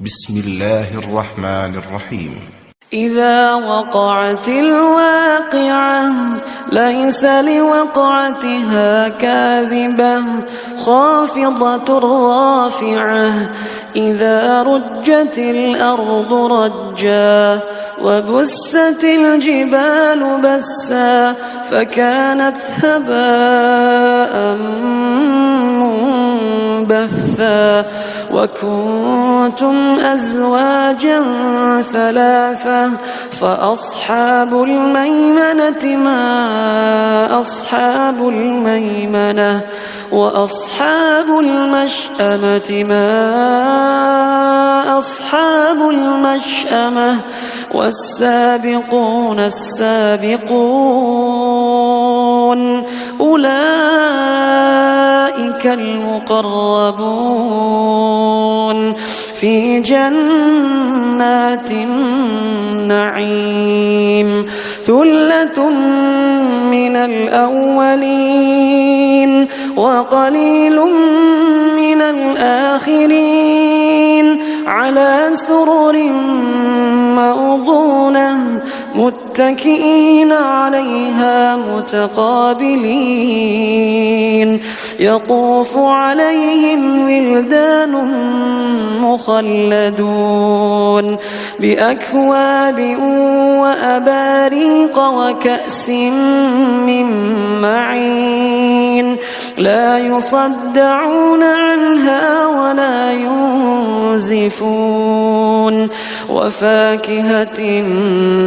بسم الله الرحمن الرحيم. إذا وقعت الواقعة ليس لوقعتها كاذبة خافضة رافعة إذا رجت الأرض رجا وبست الجبال بسا فكانت هباء منبثا وكنتم أزواجا ثلاثة فأصحاب الميمنة ما أصحاب الميمنة وأصحاب المشأمة ما أصحاب المشأمة والسابقون السابقون أولئك المقربون في جنات النعيم ثلة من الأولين وقليل من الآخرين على سرر موضونة متكئين عليها متقابلين يطوف عليهم ولدان مخلدون بأكواب وأباريق وكأس من معين لا يصدعون عنها ولا ينزفون وفاكهة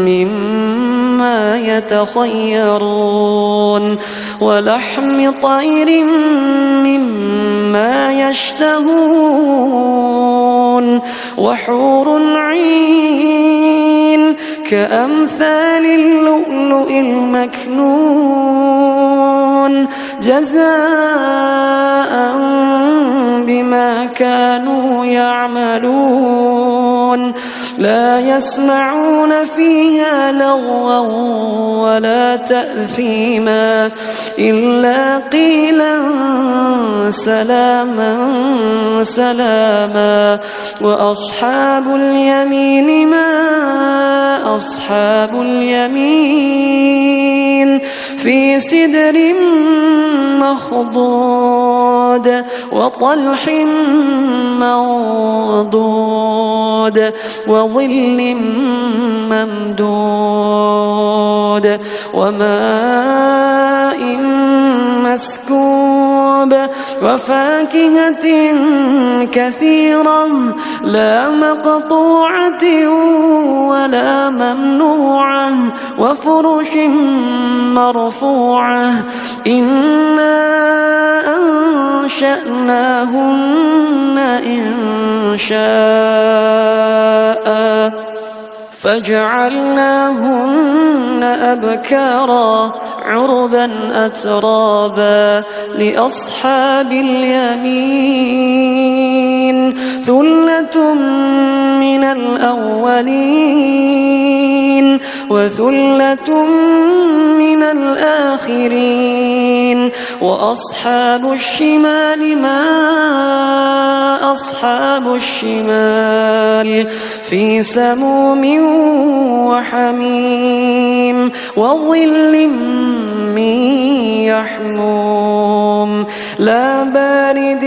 مما يتخيرون ولحم طير مما يشتهون وحور عين كأمثال اللؤلؤ المكنون جزاء بما كانوا يعملون لا يسمعون فيها لغوا ولا تأثيما إلا قيلا سلاما سلاما وأصحاب اليمين ما أصحاب اليمين في سدر مخضود وطلح منضود وظل ممدود وماء مسكوب وفاكهة كثيرة لا مقطوعة ولا ممنوعة وفرش مرفوعة إنا أنشأناهن إنشاء فجعلناهن أبكارا عربا أترابا لأصحاب اليمين ثلة من الأولين وثلة من الآخرين وأصحاب الشمال ما أصحاب الشمال في سموم وحميم وظل من يحموم لا بارد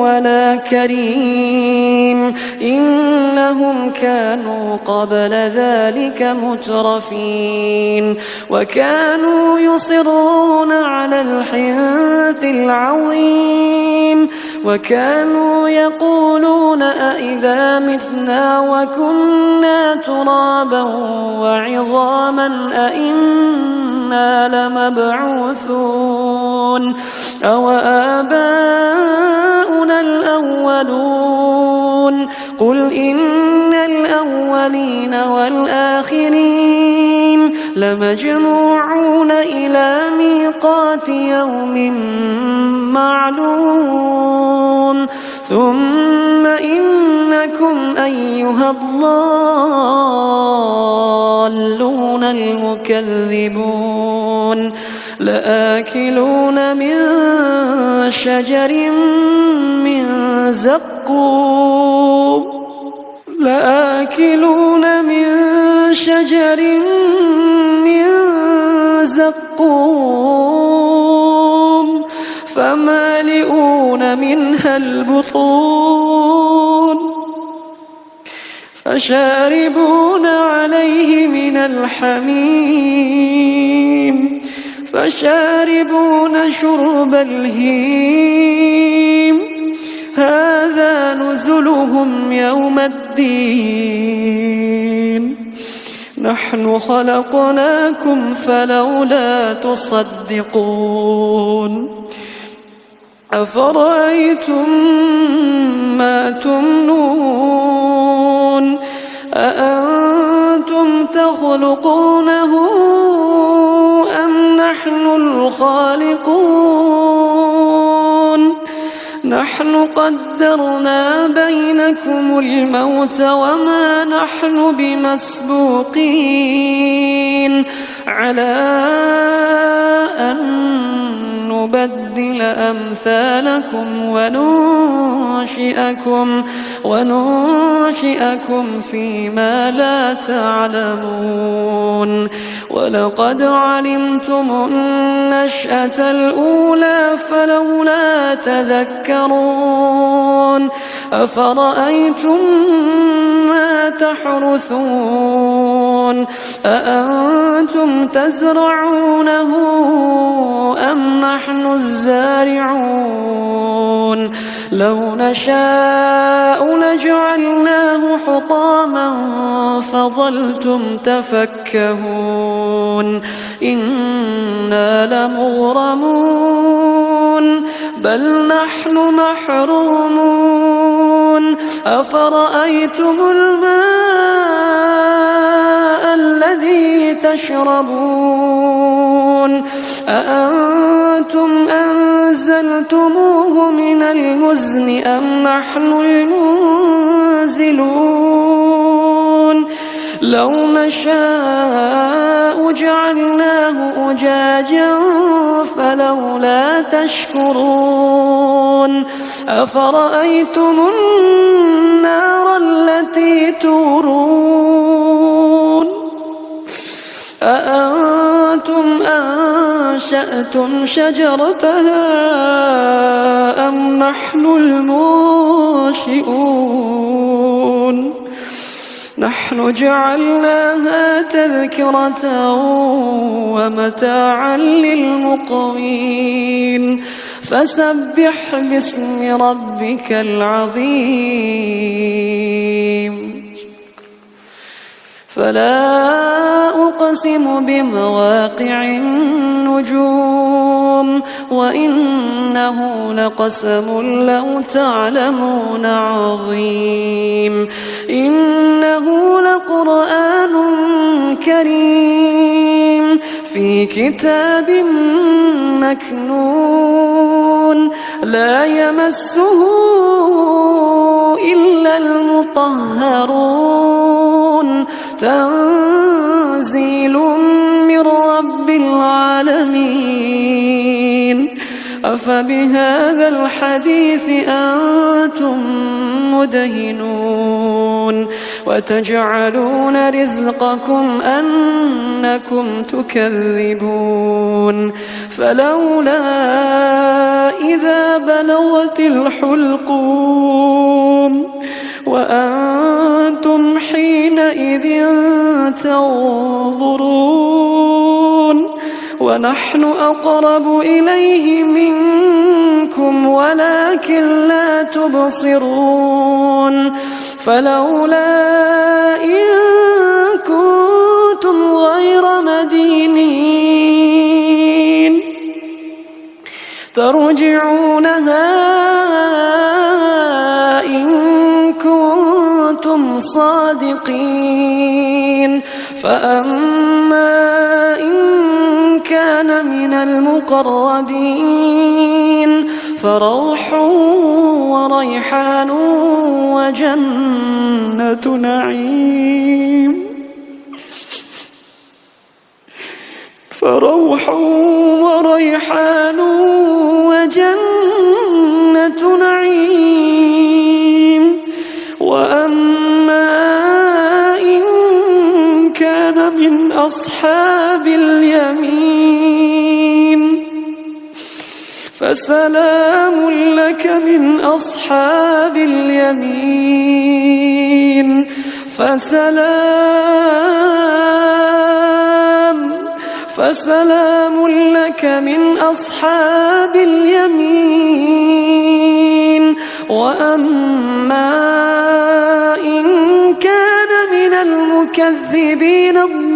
ولا كريم إنهم كانوا قبل ذلك مترفين وكانوا يصرون على الحنث العظيم وكانوا يقولون أئذا متنا وكنا ترابا وعظاما أئنا لمبعوثون أو آباؤنا الأولون قل إن الأولين والآخرين لمجموعون إلى ميقات يوم معلوم ثم إنكم أيها الضالون المكذبون لآكلون من شجر من زقوم لآكلون من شجر من زقوم فمالئون منها البطون فشاربون عليه من الحميم فشاربون شرب الهيم هذا نزلهم يوم الدين نحن خلقناكم فلولا تصدقون أفرأيتم ما تمنون أأنتم تخلقونه أم نحن الخالقون نحن قدرنا بينكم الموت وما نحن بمسبوقين على أن نبدل أمثالكم وننشئكم فيما لا تعلمون ولقد علمتم النشأة الأولى فلولا تذكرون أفرأيتم ما تحرثون أأنتم تزرعونه أم نحن الزارعون لو نشاء لجعلناه حطاما فظلتم تفكهون إنا لمغرمون بل نحن محرومون أفرأيتم الماء الذي تشربون أأنتم أنزلتموه من المزن أم نحن المنزلون لو نشاء جعلناه أجاجا فلولا تشكرون أفرأيتم النار التي تورون أأنتم أنشأتم شجرتها أم نحن المنشئون نحن جعلناها تذكرة ومتاعا للمقوين فسبح باسم ربك العظيم فلا أقسم بمواقع النجوم وإنه لقسم لو تعلمون عظيم إنه لقرآن كريم في كتاب مكنون لا يمسه إلا المطهرون تنزيل من رب العالمين أفبهذا الحديث أنتم مدهنون وتجعلون رزقكم أنكم تكذبون فلولا إذا بلغت الحلقوم وأنتم حينئذ تنظرون ونحن أقرب إليه منكم ولكن لا تبصرون فلولا إن كنتم غير مدينين ترجعونها إن كنتم صادقين فأما إن كان من المقربين فروح وريحان وجنة نعيم فروح وريحان وجنة نعيم وأما من أصحاب اليمين فسلام لك من أصحاب اليمين فسلام لك من أصحاب اليمين وأما إن كان من المكذبين الضالين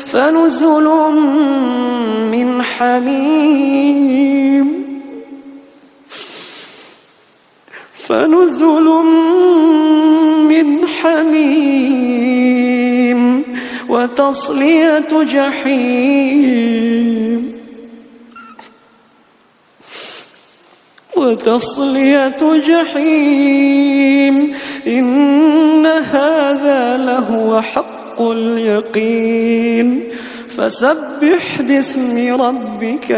فنزل من حميم وتصلية جحيم إن هذا لهو حق اليقين فسبح باسم ربك